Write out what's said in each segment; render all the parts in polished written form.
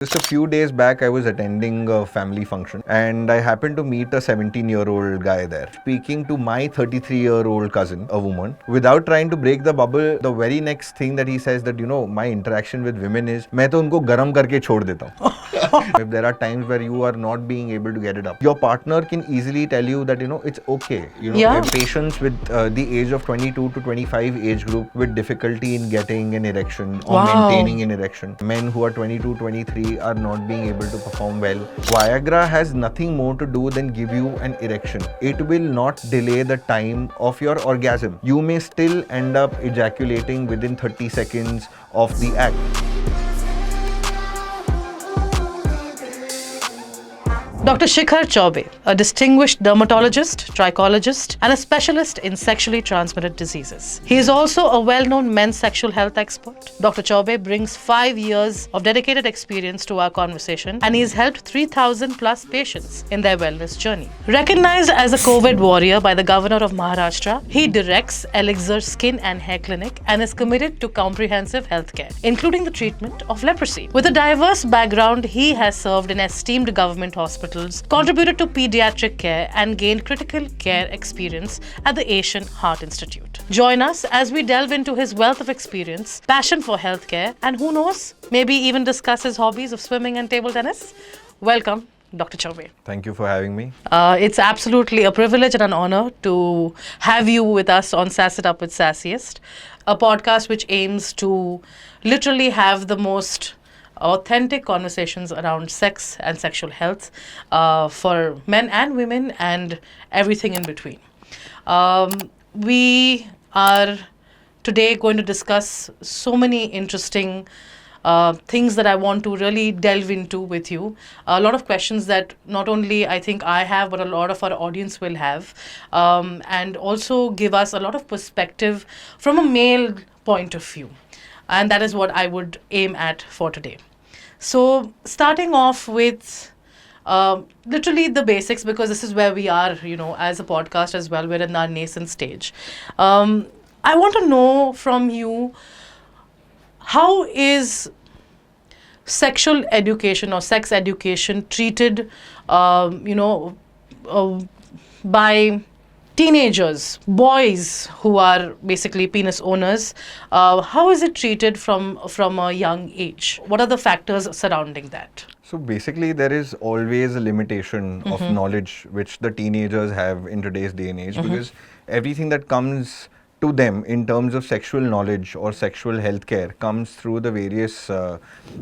Just a few days back, I was attending a family function and I happened to meet a 17-year-old guy there. Speaking to my 33-year-old cousin, a woman, without trying to break the bubble, the very next thing that he says that, my interaction with women is, मैं तो उनको गरम करके छोड़ देता हूँ. If there are times where you are not being able to get it up, your partner can easily tell you that, it's okay. Patients with the age of 22 to 25 age group with difficulty in getting an erection or maintaining an erection. Men who are 22, 23 are not being able to perform well. Viagra has nothing more to do than give you an erection. It will not delay the time of your orgasm. You may still end up ejaculating within 30 seconds of the act. Dr. Shikhar Chaube, a distinguished dermatologist, trichologist, and a specialist in sexually transmitted diseases. He is also a well-known men's sexual health expert. Dr. Chaube brings 5 years of dedicated experience to our conversation, and he has helped 3,000 plus patients in their wellness journey. Recognized as a COVID warrior by the governor of Maharashtra, he directs Elixir Skin and Hair Clinic and is committed to comprehensive healthcare, including the treatment of leprosy. With a diverse background, he has served in esteemed government hospitals, contributed to pediatric care, and gained critical care experience at the Asian Heart Institute. Join us as we delve into his wealth of experience, passion for healthcare, and who knows, maybe even discuss his hobbies of swimming and table tennis. Welcome, Dr. Chaube. Thank you for having me. It's absolutely a privilege and an honor to have you with us on Sass It Up with Sassiest, a podcast which aims to literally have the most authentic conversations around sex and sexual health for men and women and everything in between. We are today going to discuss so many interesting things that I want to really delve into with you. A lot of questions that not only I think I have, but a lot of our audience will have, and also give us a lot of perspective from a male point of view. And that is what I would aim at for today. So starting off with literally the basics, because this is where we are, as a podcast as well, we're in our nascent stage. I want to know from you, how is sexual education or sex education treated, by teenagers, boys who are basically penis owners? How is it treated from a young age? What are the factors surrounding that? So basically, there is always a limitation of knowledge which the teenagers have in today's day and age, because everything that comes to them in terms of sexual knowledge or sexual healthcare comes through the various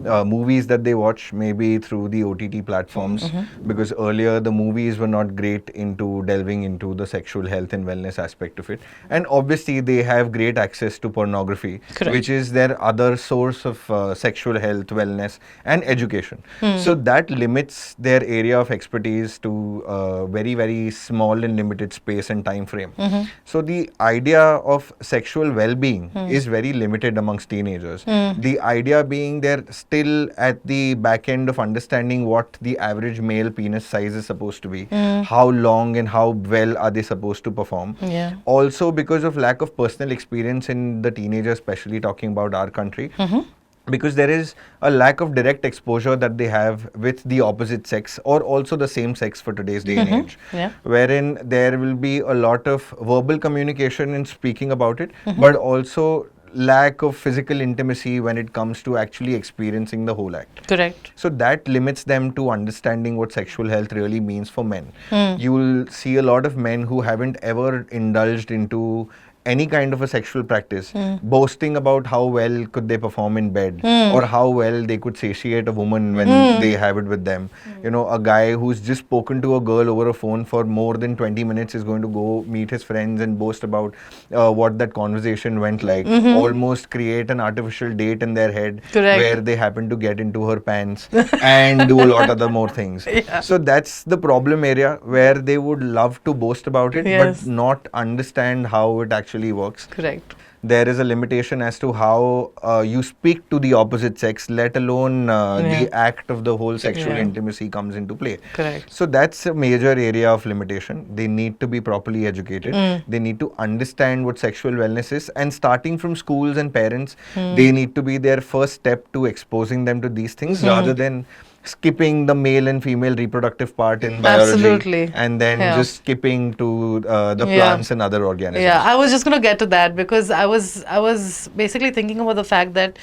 movies that they watch, maybe through the OTT platforms, because earlier the movies were not great into delving into the sexual health and wellness aspect of it. And obviously they have great access to pornography, which is their other source of sexual health, wellness and education. So that limits their area of expertise to a very, very small and limited space and time frame. So the idea of sexual well-being is very limited amongst teenagers. The idea being they're still at the back end of understanding what the average male penis size is supposed to be, how long and how well are they supposed to perform. Also because of lack of personal experience in the teenagers, especially talking about our country, because there is a lack of direct exposure that they have with the opposite sex or also the same sex for today's day and age, wherein there will be a lot of verbal communication in speaking about it, but also lack of physical intimacy when it comes to actually experiencing the whole act. Correct. So that limits them to understanding what sexual health really means for men. You will see a lot of men who haven't ever indulged into any kind of a sexual practice, boasting about how well could they perform in bed or how well they could satiate a woman when they have it with them. A guy who's just spoken to a girl over a phone for more than 20 minutes is going to go meet his friends and boast about what that conversation went like, almost create an artificial date in their head where they happen to get into her pants and do a lot other more things. So that's the problem area where they would love to boast about it, but not understand how it actually works. Correct. There is a limitation as to how you speak to the opposite sex, let alone the act of the whole sexual intimacy comes into play. Correct. So that's a major area of limitation. They need to be properly educated. They need to understand what sexual wellness is, and starting from schools and parents, they need to be their first step to exposing them to these things rather than skipping the male and female reproductive part in biology. Absolutely. And then just skipping to the plants and other organisms. Yeah, I was just going to get to that because I was basically thinking about the fact that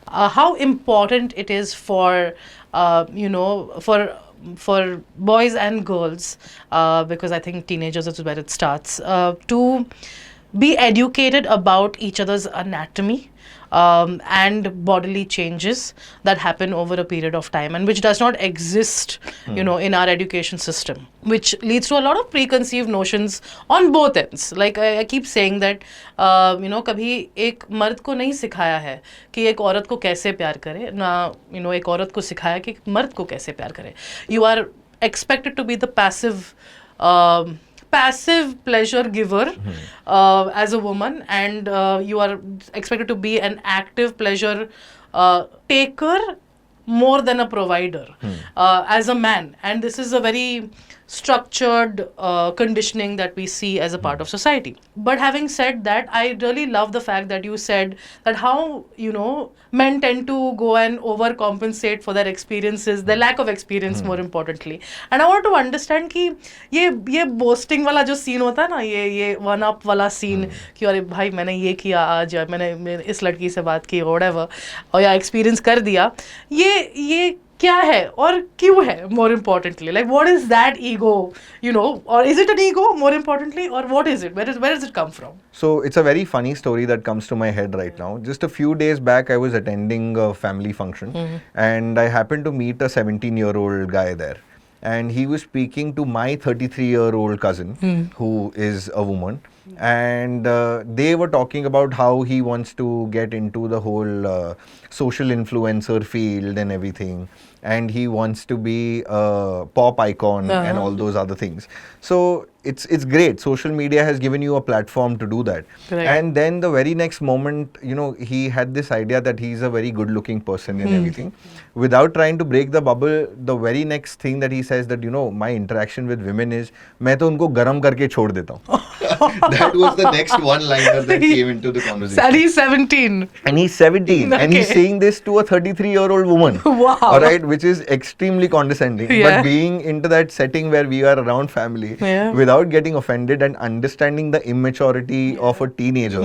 how important it is for for boys and girls, because I think teenagers is where it starts, to be educated about each other's anatomy and bodily changes that happen over a period of time, and which does not exist, in our education system, which leads to a lot of preconceived notions on both ends. Like I keep saying that, कभी एक मर्द को नहीं सिखाया है कि एक औरत को कैसे प्यार करे, ना एक औरत को सिखाया कि एक मर्द को कैसे प्यार करे. You are expected to be the passive pleasure giver as a woman, and you are expected to be an active pleasure taker more than a provider as a man. And this is a very structured conditioning that we see as a part of society. But having said that, I really love the fact that you said that how, men tend to go and overcompensate for their experiences, their lack of experience more importantly. And I want to understand कि ये boasting वाला जो scene होता है ना, ये one up वाला scene कि अरे भाई मैंने ये किया आज, या मैंने इस लड़की से बात की, whatever, और या experience कर दिया, ये क्या है और क्यों है, more importantly, like what is that ego, or is it an ego more importantly, or what is it, where does it come from? So it's a very funny story that comes to my head right now. Just a few days back, I was attending a family function and I happened to meet a 17-year-old guy there. And he was speaking to my 33-year-old cousin, who is a woman. And they were talking about how he wants to get into the whole social influencer field and everything. And he wants to be a pop icon and all those other things. So it's great. Social media has given you a platform to do that. Correct. And then the very next moment, he had this idea that he's a very good looking person and everything. Without trying to break the bubble, the very next thing that he says that, my interaction with women is, मैं तो उनको गरम करके छोड़ देता हूँ. That was the next one-liner that came into the conversation. And he's 17. And he's 17. And he's saying this to a 33-year-old woman. Wow. All right, which is extremely condescending. Yeah. But being into that setting where we are around family, without getting offended and understanding the immaturity of a teenager,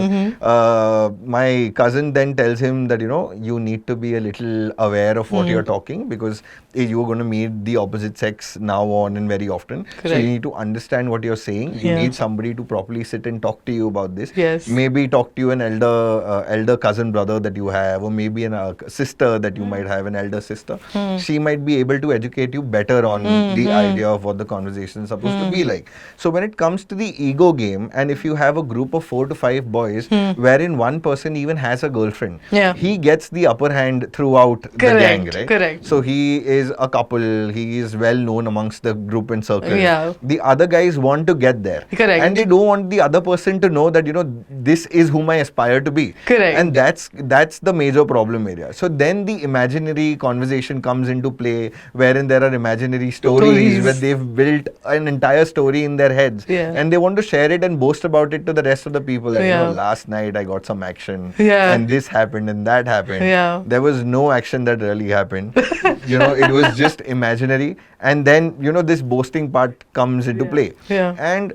my cousin then tells him that, you need to be a little aware of what you're talking, because you're going to meet the opposite sex now on and very often. Correct. So you need to understand what you're saying. You need somebody to properly sit and talk to you about this. Yes. Maybe talk to you an elder cousin brother that you have, or maybe a sister that you might have, an elder sister. She might be able to educate you better on the idea of what the conversation is supposed to be like. So when it comes to the ego game, and if you have a group of 4 to 5 boys, wherein one person even has a girlfriend, he gets the upper hand throughout the gang, right? Correct. So he is a couple, he is well known amongst the group and circle. Yeah. The other guys want to get there. Correct. And they don't want the other person to know that, this is whom I aspire to be. Correct. And that's the major problem area. So then the imaginary conversation comes into play, wherein there are imaginary stories where they've built an entire story in their heads. And they want to share it and boast about it to the rest of the people. That, last night I got some action. And this happened and that happened. There was no action that really happened. It was just imaginary. And then, this boasting part comes into play. And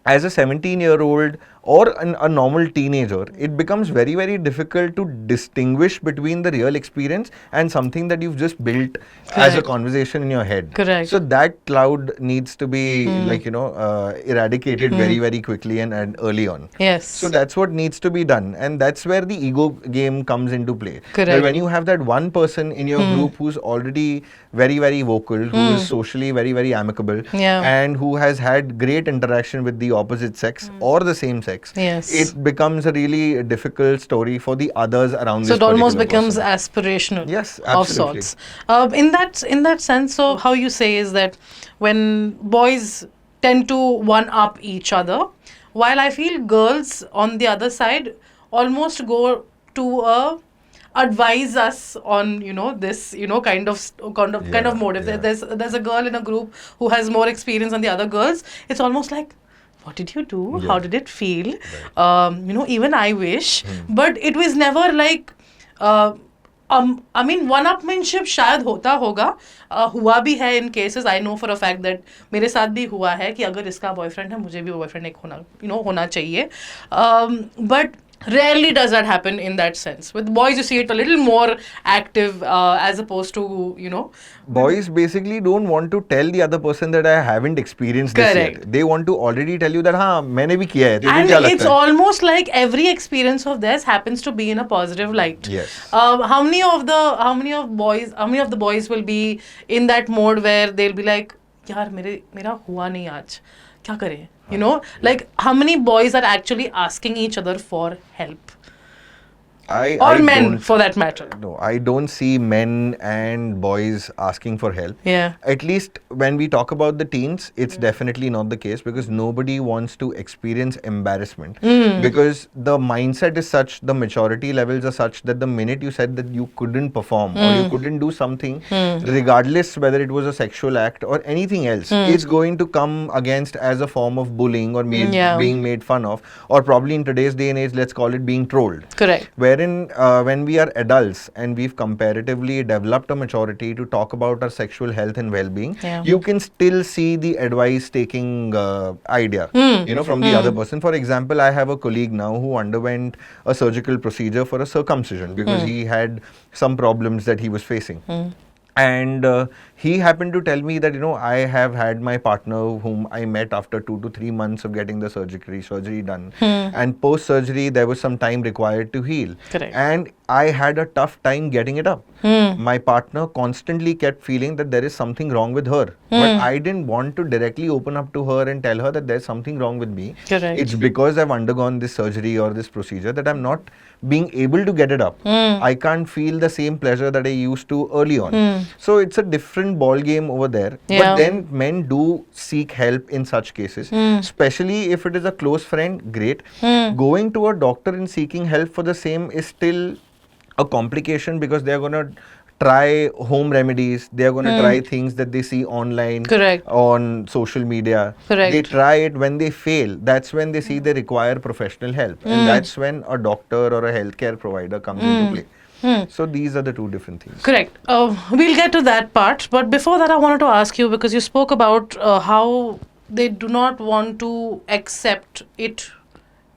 as a 17-year-old or a normal teenager, it becomes very, very difficult to distinguish between the real experience and something that you've just built as a conversation in your head. Correct. So that cloud needs to be eradicated very, very quickly and early on. Yes. So that's what needs to be done. And that's where the ego game comes into play. Correct. Where when you have that one person in your group who's already very, very vocal, who is socially very, very amicable, and who has had great interaction with the opposite sex or the same sex, it becomes a really difficult story for the others around this. So it almost becomes person. aspirational. Yes, absolutely. Of sorts. In that sense, so how you say is that when boys tend to one-up each other, while I feel girls on the other side almost go to advise us on this kind of mode. If there's a girl in a group who has more experience than the other girls, it's almost like, what did you do? How did it feel? Even I wish, but it was never like. I mean, one-upmanship शायद होता होगा, हुआ भी है in cases. I know for a fact that मेरे साथ भी हुआ है कि अगर इसका boyfriend है, मुझे भी boyfriend एक होना चाहिए. But rarely does that happen in that sense. With boys, you see it a little more active as opposed to, Boys basically don't want to tell the other person that I haven't experienced this yet. They want to already tell you that, हाँ, मैंने भी किया है. And it's almost like every experience of theirs happens to be in a positive light. Yes. How many of the boys will be in that mode where they'll be like, यार मेरा हुआ नहीं आज, क्या करें? Like how many boys are actually asking each other for help? Or men, for that matter. No, I don't see men and boys asking for help. Yeah. At least when we talk about the teens, it's definitely not the case, because nobody wants to experience embarrassment. Because the mindset is such, the maturity levels are such that the minute you said that you couldn't perform or you couldn't do something, regardless whether it was a sexual act or anything else, it's going to come against as a form of bullying or being made fun of, or probably in today's day and age, let's call it being trolled. Correct. Wherein when we are adults and we've comparatively developed a maturity to talk about our sexual health and well-being, you can still see the advice taking idea, from the other person. For example, I have a colleague now who underwent a surgical procedure for a circumcision because he had some problems that he was facing. And he happened to tell me that, I have had my partner whom I met after 2 to 3 months of getting the surgery done. And post-surgery, there was some time required to heal. Correct. And I had a tough time getting it up. My partner constantly kept feeling that there is something wrong with her. But I didn't want to directly open up to her and tell her that there's something wrong with me. Correct. It's because I've undergone this surgery or this procedure that I'm not being able to get it up. I can't feel the same pleasure that I used to early on. So it's a different ball game over there. Yeah. But then men do seek help in such cases, especially if it is a close friend. Great. Going to a doctor and seeking help for the same is still a complication, because they're going to try home remedies, they're going to try things that they see online, Correct. on social media. Correct. They try it. When they fail, that's when they see they require professional help. And that's when a doctor or a healthcare provider comes into play. So these are the two different things. Correct. We'll get to that part. But before that, I wanted to ask you, because you spoke about how they do not want to accept it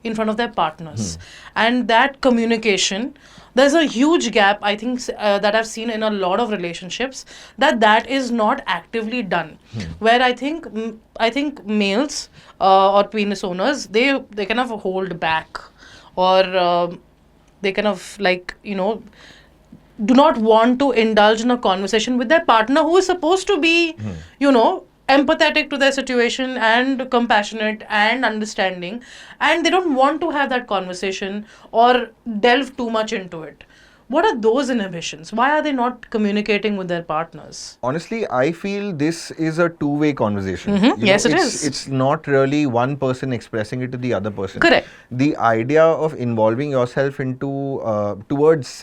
in front of their partners. And that communication, there's a huge gap, I think, that I've seen in a lot of relationships, that is not actively done. Where I think males or penis owners, they kind of hold back, or they kind of do not want to indulge in a conversation with their partner who is supposed to be, empathetic to their situation and compassionate and understanding, and they don't want to have that conversation or delve too much into it. What are those inhibitions? Why are they not communicating with their partners? Honestly, I feel this is a two-way conversation. Yes, it is. It's not really one person expressing it to the other person. Correct. The idea of involving yourself into towards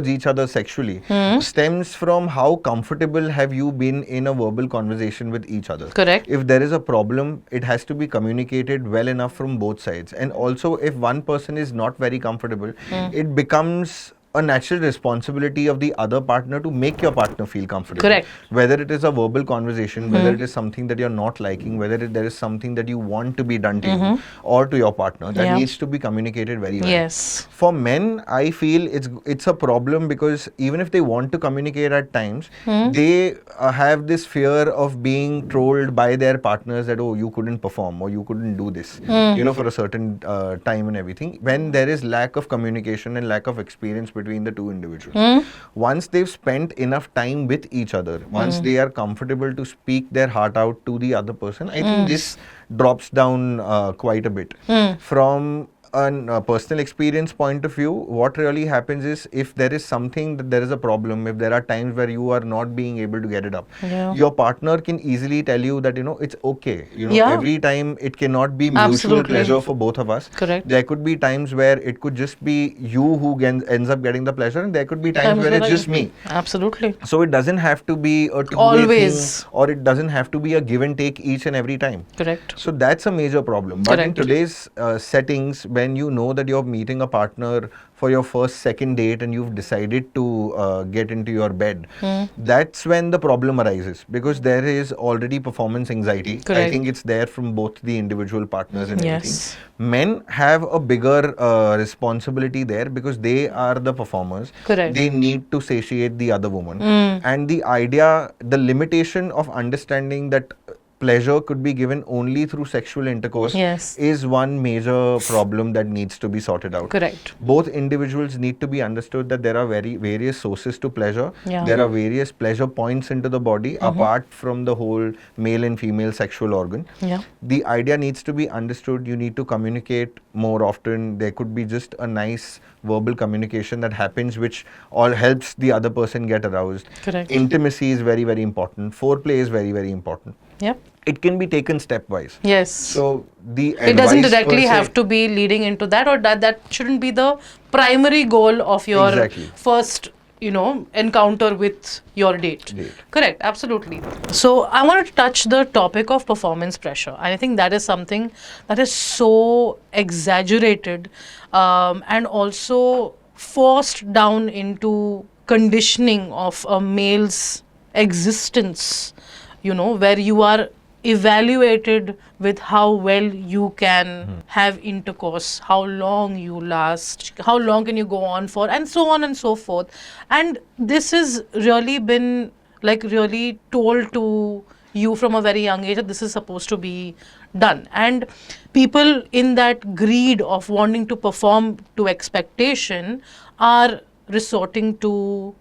each other sexually stems from how comfortable have you been in a verbal conversation with each other. Correct. If there is a problem, it has to be communicated well enough from both sides. And also, if one person is not very comfortable, it becomes a natural responsibility of the other partner to make your partner feel comfortable. Correct. Whether it is a verbal conversation, whether it is something that you're not liking, whether there is something that you want to be done to you or to your partner, that needs to be communicated very well. Yes. For men, I feel it's a problem, because even if they want to communicate at times, they have this fear of being trolled by their partners that, oh, you couldn't perform or you couldn't do this, for a certain time and everything. When there is lack of communication and lack of experience between the two individuals. Once they've spent enough time with each other, once they are comfortable to speak their heart out to the other person, I think this drops down quite a bit. From a personal experience point of view, what really happens is if there is something that there is a problem, if there are times where you are not being able to get it up, your partner can easily tell you that, it's okay. Every time it cannot be mutual pleasure for both of us. Correct. There could be times where it could just be you who ends up getting the pleasure, and there could be times where it's just me. Absolutely. So it doesn't have to be a two-way thing, or it doesn't have to be a give and take each and every time. Correct. So that's a major problem. But in today's settings, when you know that you're meeting a partner for your first, second date and you've decided to get into your bed, that's when the problem arises, because there is already performance anxiety. I think it's there from both the individual partners and everything. Men have a bigger responsibility there because they are the performers. Correct. They need to satiate the other woman. And the idea, the limitation of understanding that pleasure could be given only through sexual intercourse is one major problem that needs to be sorted out. Correct. Both individuals need to be understood that there are various sources to pleasure. There are various pleasure points into the body apart from the whole male and female sexual organ. The idea needs to be understood. You need to communicate more often. There could be just a nice verbal communication that happens, which all helps the other person get aroused. Correct. Intimacy is very, very important. Foreplay is very, very important. Yep. It can be taken stepwise. Yes. So it doesn't directly have to be leading into that, or that shouldn't be the primary goal of your first, encounter with your date. Correct. Absolutely. So I wanted to touch the topic of performance pressure. And I think that is something that is so exaggerated and also forced down into conditioning of a male's existence, where you are evaluated with how well you can have intercourse, how long you last, how long can you go on for, and so on and so forth. And this has really been really told to you from a very young age that this is supposed to be done. And people in that greed of wanting to perform to expectation are resorting to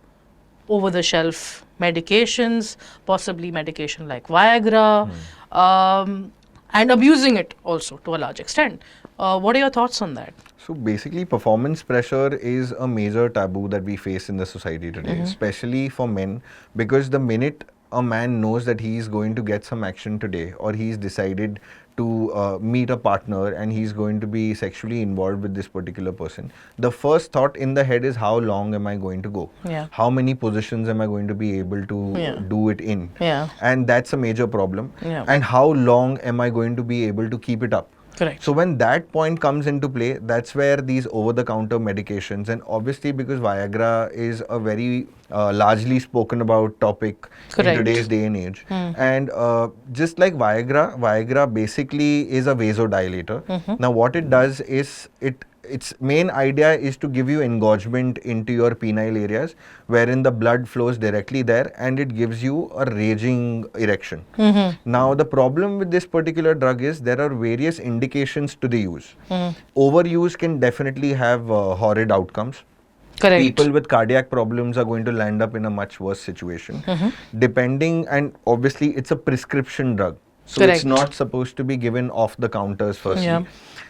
over-the-shelf medications, possibly medication like Viagra, and abusing it also to a large extent. What are your thoughts on that? So basically, performance pressure is a major taboo that we face in the society today, especially for men, because the minute a man knows that he is going to get some action today, or he's decided to meet a partner and he's going to be sexually involved with this particular person, the first thought in the head is, how long am I going to go? How many positions am I going to be able to do it in? And that's a major problem. And how long am I going to be able to keep it up? Correct. So when that point comes into play, that's where these over-the-counter medications, and obviously because Viagra is a very largely spoken about topic in today's day and age. And just like Viagra basically is a vasodilator. Now what it does is, its main idea is to give you engorgement into your penile areas, wherein the blood flows directly there and it gives you a raging erection. Now the problem with this particular drug is there are various indications to the use. Overuse can definitely have horrid outcomes. Correct. People with cardiac problems are going to land up in a much worse situation. Depending, and obviously it's a prescription drug. So it's not supposed to be given off the counters firstly.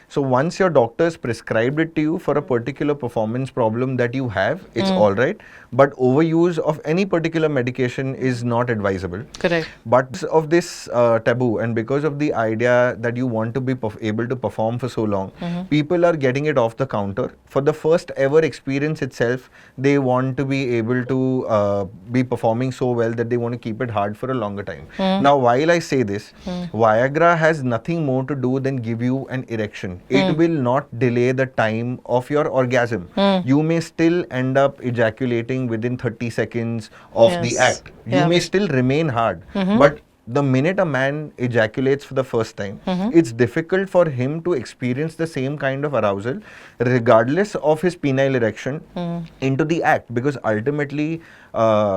So once your doctors prescribed it to you for a particular performance problem that you have, it's all right. But overuse of any particular medication is not advisable. Correct. But of this taboo, and because of the idea that you want to be able to perform for so long, people are getting it off the counter. For the first ever experience itself, they want to be able to be performing so well that they want to keep it hard for a longer time. Now, while I say this, Viagra has nothing more to do than give you an erection. It will not delay the time of your orgasm. You may still end up ejaculating within 30 seconds of the act. You may still remain hard. But the minute a man ejaculates for the first time, it's difficult for him to experience the same kind of arousal regardless of his penile erection into the act, because ultimately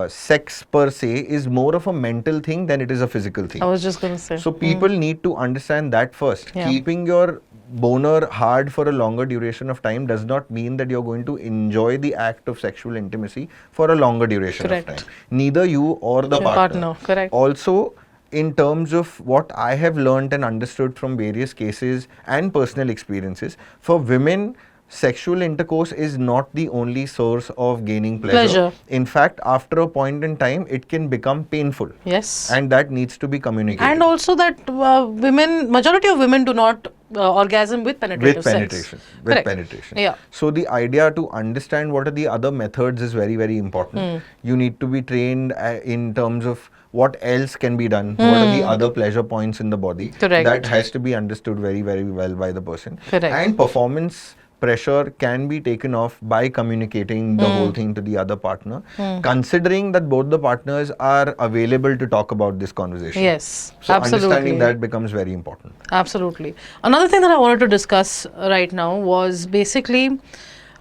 sex per se is more of a mental thing than it is a physical thing. I was just going to say. So people need to understand that first. Keeping your boner hard for a longer duration of time does not mean that you're going to enjoy the act of sexual intimacy for a longer duration of time. Neither you or the partner. Correct. Also, in terms of what I have learned and understood from various cases and personal experiences, for women, sexual intercourse is not the only source of gaining pleasure. In fact, after a point in time, it can become painful. Yes. And that needs to be communicated. And also that majority of women do not orgasm with penetrative sex. With Correct. penetration. Yeah. So the idea to understand what are the other methods is very, very important. You need to be trained in terms of what else can be done, what are the other pleasure points in the body. Correct. That has to be understood very, very well by the person. Correct. And performance pressure can be taken off by communicating the whole thing to the other partner, considering that both the partners are available to talk about this conversation. Yes, So absolutely. understanding that becomes very important. Absolutely. Another thing that I wanted to discuss right now was basically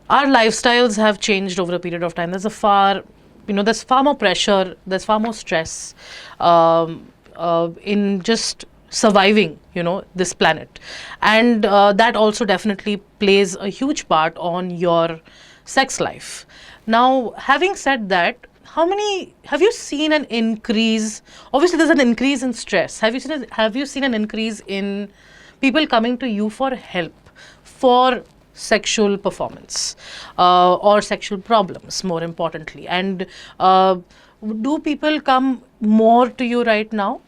our lifestyles have changed over a period of time. There's far more pressure, there's far more stress in just surviving, this planet. And that also definitely plays a huge part on your sex life. Now, having said that, have you seen an increase? Obviously, there's an increase in stress. Have you seen an increase in people coming to you for help for sexual performance or sexual problems, more importantly? And do people come more to you right now?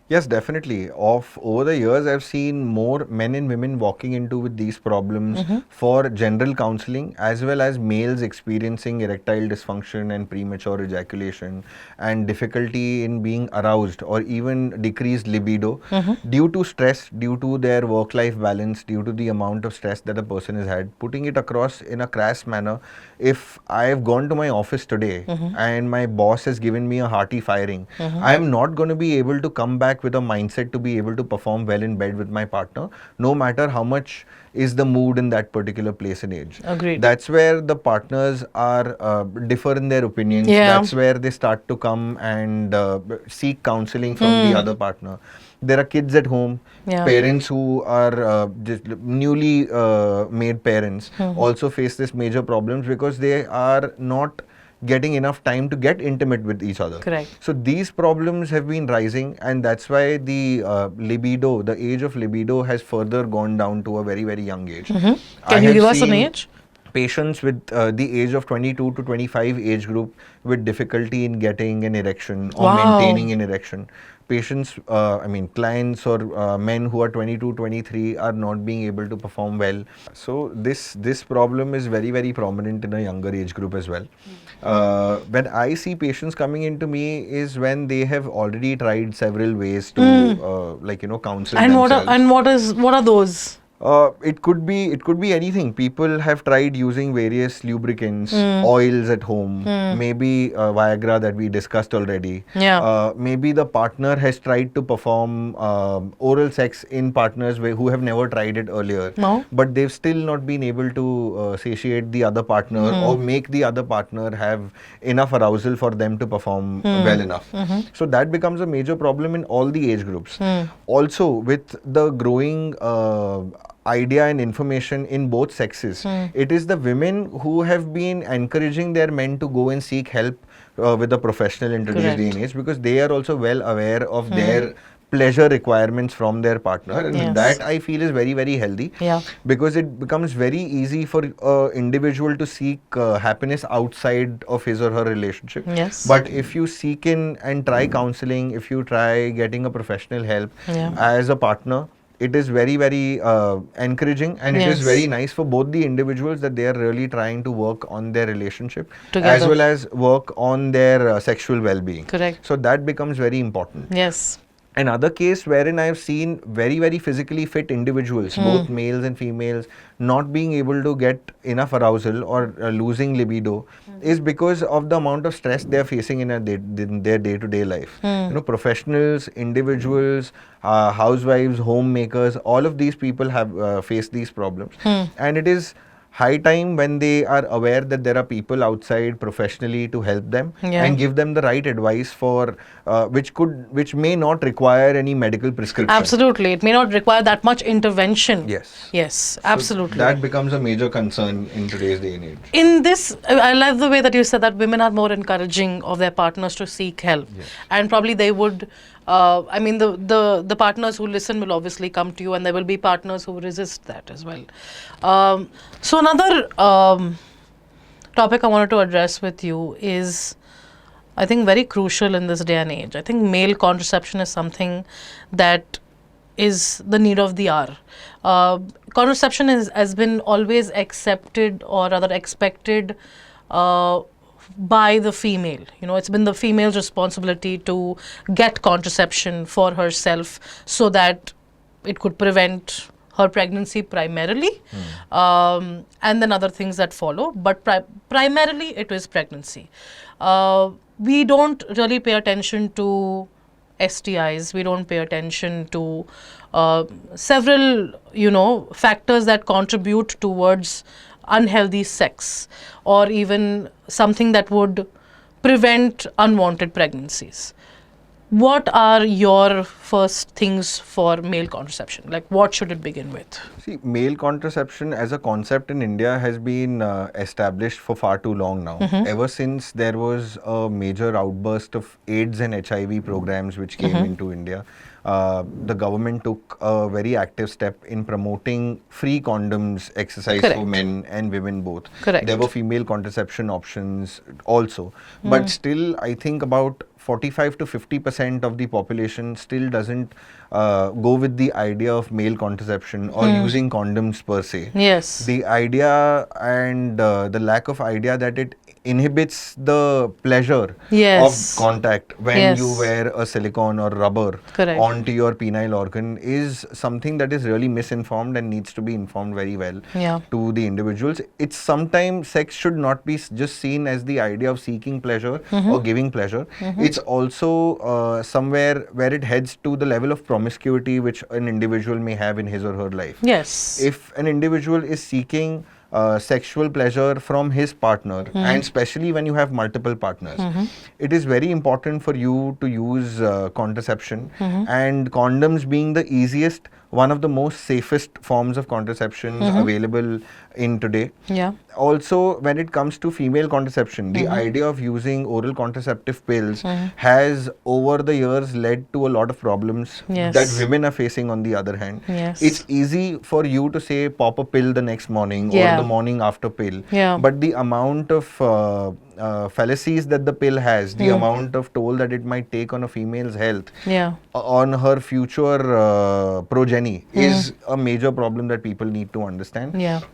Yes, definitely. Over the years, I've seen more men and women walking into with these problems for general counseling, as well as males experiencing erectile dysfunction and premature ejaculation and difficulty in being aroused or even decreased libido due to stress, due to their work-life balance, due to the amount of stress that a person has had. Putting it across in a crass manner, if I have gone to my office today and my boss has given me a hearty firing, I am not going to be able to come back with a mindset to be able to perform well in bed with my partner, no matter how much is the mood in that particular place and age. Agreed. That's where the partners are differ in their opinions. Yeah. That's where they start to come and seek counseling from the other partner. There are kids at home, parents who are just newly made parents also face this major problems because they are not getting enough time to get intimate with each other. Correct. So these problems have been rising, and that's why the libido, the age of libido has further gone down to a very, very young age. Can you give us an age? Patients with the age of 22 to 25 age group with difficulty in getting an erection or maintaining an erection. Patients, clients or men who are 22, 23 are not being able to perform well. So this problem is very, very prominent in a younger age group as well. When I see patients coming into me is when they have already tried several ways to counsel themselves. What are those? It could be anything. People have tried using various lubricants, oils at home, maybe Viagra that we discussed already. Yeah. Maybe the partner has tried to perform oral sex in partners who have never tried it earlier. No. But they've still not been able to satiate the other partner or make the other partner have enough arousal for them to perform well enough. So that becomes a major problem in all the age groups. Also, with the growing idea and information in both sexes, it is the women who have been encouraging their men to go and seek help with a professional in today's day and age, because they are also well aware of their pleasure requirements from their partner, and that I feel is very, very healthy, because it becomes very easy for an individual to seek happiness outside of his or her relationship. But if you seek in and try counseling, if you try getting a professional help as a partner, it is very, very encouraging, and it is very nice for both the individuals that they are really trying to work on their relationship together, as well as work on their sexual well-being. Correct. So that becomes very important. Yes. Another case wherein I have seen very, very physically fit individuals, both males and females, not being able to get enough arousal or losing libido is because of the amount of stress they are facing in their day-to-day life. Professionals, individuals, housewives, homemakers, all of these people have faced these problems. And it is high time when they are aware that there are people outside professionally to help them and give them the right advice for which may not require any medical prescription. Absolutely. It may not require that much intervention. Yes. Yes, absolutely. So that becomes a major concern in today's day and age. In this, I love the way that you said that women are more encouraging of their partners to seek help. And probably they would I mean, the partners who listen will obviously come to you, and there will be partners who resist that as well. So another topic I wanted to address with you is, I think, very crucial in this day and age. I think male contraception is something that is the need of the hour. Contraception has been always accepted, or rather expected, by the female. You know, it's been the female's responsibility to get contraception for herself so that it could prevent her pregnancy primarily, and then other things that follow. But primarily, it is pregnancy. We don't really pay attention to STIs. We don't pay attention to several, factors that contribute towards unhealthy sex, or even something that would prevent unwanted pregnancies. What are your first things for male contraception? Like, what should it begin with? See, male contraception as a concept in India has been established for far too long now. Ever since there was a major outburst of AIDS and HIV programs which came into India, the government took a very active step in promoting free condoms exercise for men and women both. There were female contraception options also. But still, I think about 45 to 50% of the population still doesn't go with the idea of male contraception or using condoms per se. Yes. The idea and the lack of idea that it inhibits the pleasure of contact when you wear a silicone or rubber onto your penile organ is something that is really misinformed and needs to be informed very well to the individuals. It's sometimes sex should not be just seen as the idea of seeking pleasure or giving pleasure. It's also somewhere where it heads to the level of promiscuity which an individual may have in his or her life. Yes. If an individual is seeking sexual pleasure from his partner, and especially when you have multiple partners, it is very important for you to use contraception, and condoms being the easiest, one of the most safest forms of contraception available in today. Also, when it comes to female contraception, the idea of using oral contraceptive pills has over the years led to a lot of problems that women are facing on the other hand. It's easy for you to say pop a pill the next morning or the morning after pill, but the amount of fallacies that the pill has, the amount of toll that it might take on a female's health, on her future progeny is a major problem that people need to understand.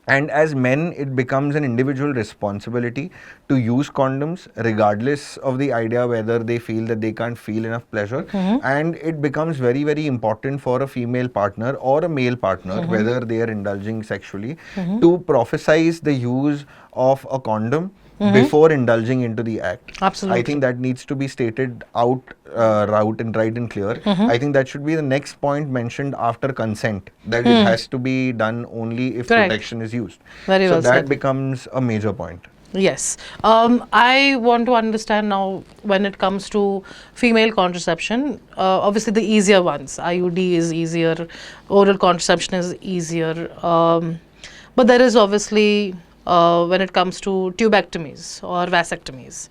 And as men, it becomes an individual responsibility to use condoms regardless of the idea whether they feel that they can't feel enough pleasure. And it becomes very, very important for a female partner or a male partner, whether they are indulging sexually, to prophesize the use of a condom before indulging into the act. Absolutely. I think that needs to be stated out right and clear. I think that should be the next point mentioned after consent, that it has to be done only if protection is used. Very well said. So that said. becomes a major point. Yes. I want to understand now, when it comes to female contraception, obviously the easier ones, IUD is easier, oral contraception is easier, but there is obviously when it comes to tubectomies or vasectomies.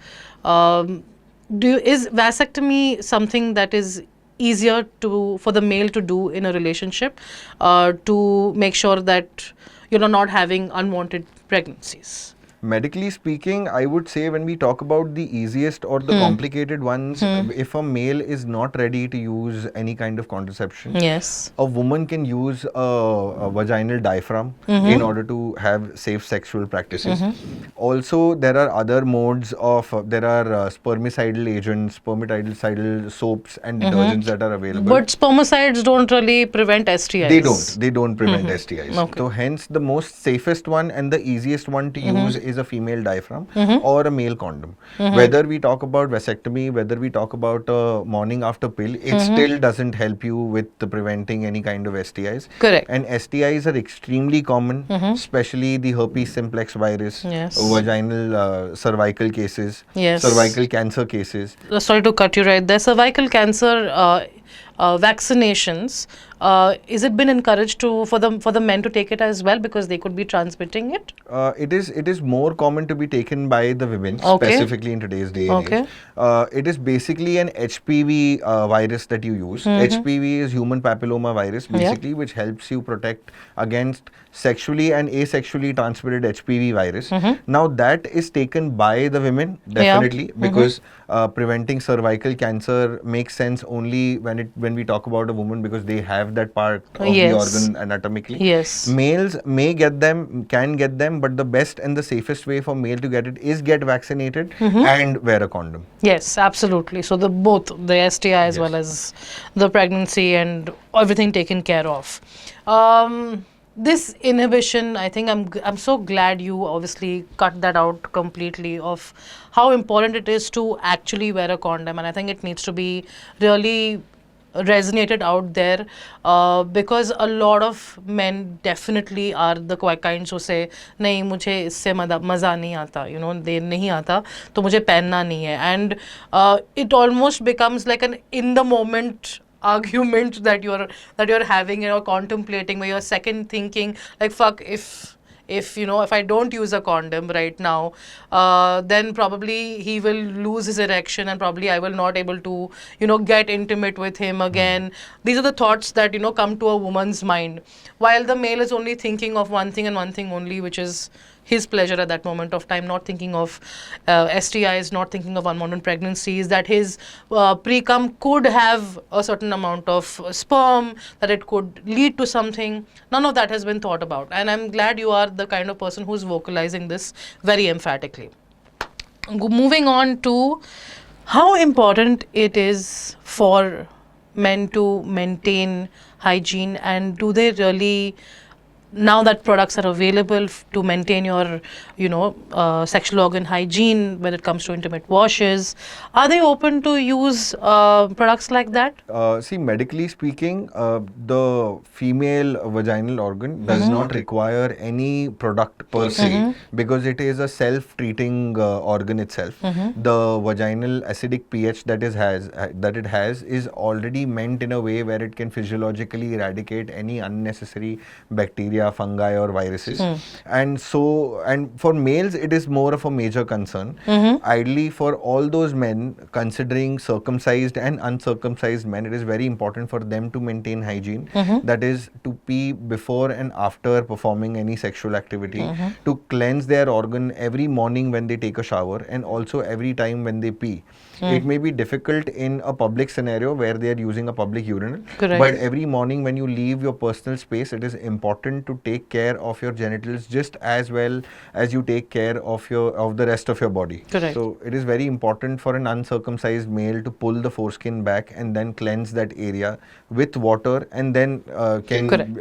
Is vasectomy something that is easier for the male to do in a relationship to make sure that you're not having unwanted pregnancies? Medically speaking, I would say when we talk about the easiest or the complicated ones, if a male is not ready to use any kind of contraception, a woman can use a vaginal diaphragm in order to have safe sexual practices. Also, there are other modes of, there are spermicidal agents, spermicidal soaps and detergents that are available. But spermicides don't really prevent STIs. They don't prevent STIs. So hence the most safest one and the easiest one to use is a female diaphragm or a male condom. Whether we talk about vasectomy, whether we talk about a morning after pill, it still doesn't help you with preventing any kind of STIs. And STIs are extremely common, especially the herpes simplex virus, vaginal cervical cases, cervical cancer cases. Sorry to cut you right there. Cervical cancer vaccinations is it been encouraged for the men to take it as well, because they could be transmitting it? It is more common to be taken by the women, Okay. specifically in today's day and Okay. age. It is basically an HPV virus that you use. HPV is human papilloma virus, basically, which helps you protect against sexually and asexually transmitted HPV virus. Now that is taken by the women, definitely, because preventing cervical cancer makes sense only when we talk about a woman, because they have that part of the organ anatomically. Yes. Males may get them, can get them, but the best and the safest way for male to get it is get vaccinated and wear a condom. Yes, absolutely. So both the STI as well as the pregnancy and everything taken care of. This inhibition, I think I'm so glad you obviously cut that out completely, of how important it is to actually wear a condom, and I think it needs to be really resonated out there, because a lot of men definitely are the kinds who say नहीं मुझे इससे मज़ा नहीं आता, you know, देर नहीं आता तो मुझे पहनना नहीं है, and it almost becomes like an in the moment argument that you're having, you know, contemplating, where you're second thinking like, fuck, if you know, if I don't use a condom right now, then probably he will lose his erection, and probably I will not able to, you know, get intimate with him again. These are the thoughts that, you know, come to a woman's mind, while the male is only thinking of one thing and one thing only, which is his pleasure at that moment of time, not thinking of STIs, not thinking of unwanted pregnancies, that his pre-cum could have a certain amount of sperm, that it could lead to something. None of that has been thought about, and I'm glad you are the kind of person who's vocalizing this very emphatically. Moving on to how important it is for men to maintain hygiene, and do they really, now that products are available to maintain your, you know, sexual organ hygiene when it comes to intimate washes, are they open to use products like that? See, medically speaking, the female vaginal organ does not require any product per se, because it is a self-treating organ itself. The vaginal acidic pH that it has is already meant in a way where it can physiologically eradicate any unnecessary bacteria, fungi or viruses. And for males it is more of a major concern. Ideally, for all those men, considering circumcised and uncircumcised men, it is very important for them to maintain hygiene. That is, to pee before and after performing any sexual activity, to cleanse their organ every morning when they take a shower, and also every time when they pee. It may be difficult in a public scenario where they are using a public urinal. Correct. But every morning when you leave your personal space, it is important to take care of your genitals just as well as you take care of the rest of your body. Correct. So it is very important for an uncircumcised male to pull the foreskin back and then cleanse that area with water, and then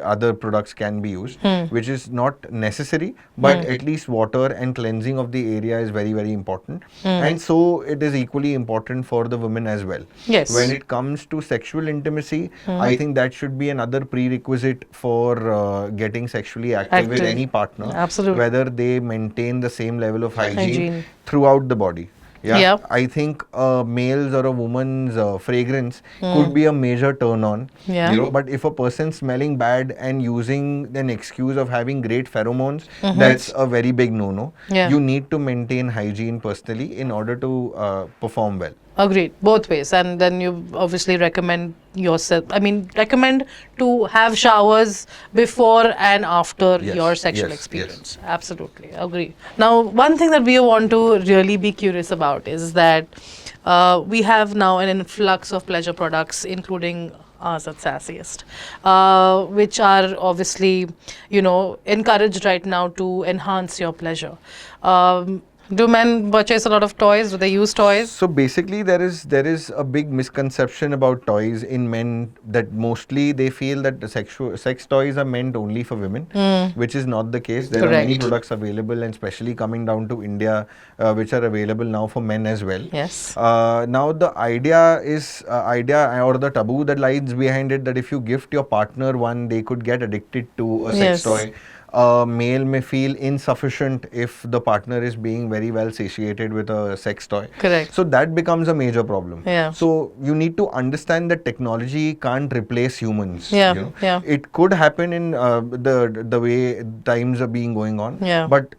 other products can be used, which is not necessary, but at least water and cleansing of the area is very, very important. And so it is equally important for the women as well. Yes. When it comes to sexual intimacy, I think that should be another prerequisite for getting sexually active with any partner. Absolutely. Whether they maintain the same level of hygiene throughout the body. Yeah. I think a male's or a woman's fragrance could be a major turn on. Yeah. You know, but if a person's smelling bad and using an excuse of having great pheromones, that's a very big no-no. Yeah. You need to maintain hygiene personally in order to perform well. Agreed, both ways. And then you obviously recommend to have showers before and after your sexual experience. Yes. Absolutely, agree. Now, one thing that we want to really be curious about is that we have now an influx of pleasure products, including us at Sassiest, which are obviously, you know, encouraged right now to enhance your pleasure. Do men purchase a lot of toys? Do they use toys? So basically, there is a big misconception about toys in men, that mostly they feel that the sex toys are meant only for women, which is not the case. There are many products available, and especially coming down to India, which are available now for men as well. Yes. Now the idea or the taboo that lies behind it, that if you gift your partner one, they could get addicted to a sex toy. a male may feel insufficient if the partner is being very well satiated with a sex toy. Correct. So that becomes a major problem. Yeah. So you need to understand that technology can't replace humans. Yeah, You know? yeah. It could happen in the way times are being going on. Yeah. But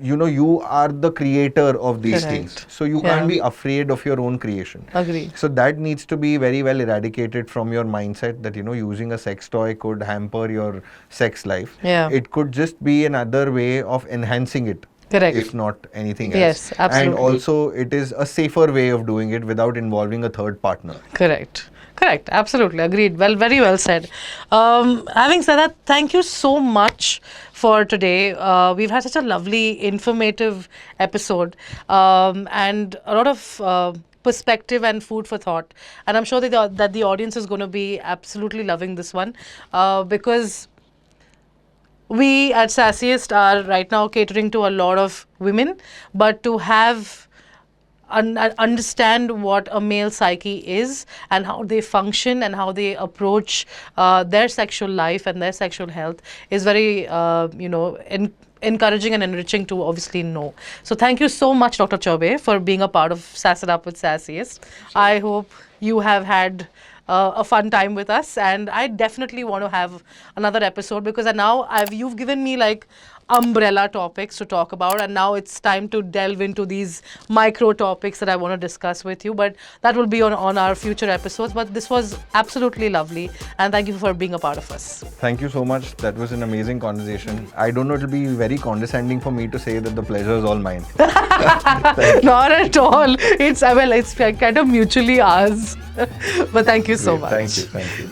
you are the creator of these Correct. things. So you Yeah. can't be afraid of your own creation. Agreed. So that needs to be very well eradicated from your mindset that, using a sex toy could hamper your sex life. Yeah. It could just be another way of enhancing it. Correct. If not anything else. Yes, absolutely. And also it is a safer way of doing it without involving a third partner. Correct. Correct. Absolutely. Agreed. Well, very well said. Having said that, thank you so much for today. We've had such a lovely, informative episode and a lot of perspective and food for thought. And I'm sure that the audience is going to be absolutely loving this one because we at Sassiest are right now catering to a lot of women, but to have understand what a male psyche is and how they function and how they approach their sexual life and their sexual health is very, encouraging and enriching to obviously know. So thank you so much, Dr. Chaube, for being a part of Sass It Up with Sassiest. I hope you have had a fun time with us, and I definitely want to have another episode because you've given me like umbrella topics to talk about, and now it's time to delve into these micro topics that I want to discuss with you, but that will be on our future episodes. But this was absolutely lovely, and thank you for being a part of us. Thank you so much. That was an amazing conversation. I don't know, it'll be very condescending for me to say that the pleasure is all mine. Not at all. It's kind of mutually ours. But thank you so much. Thank you.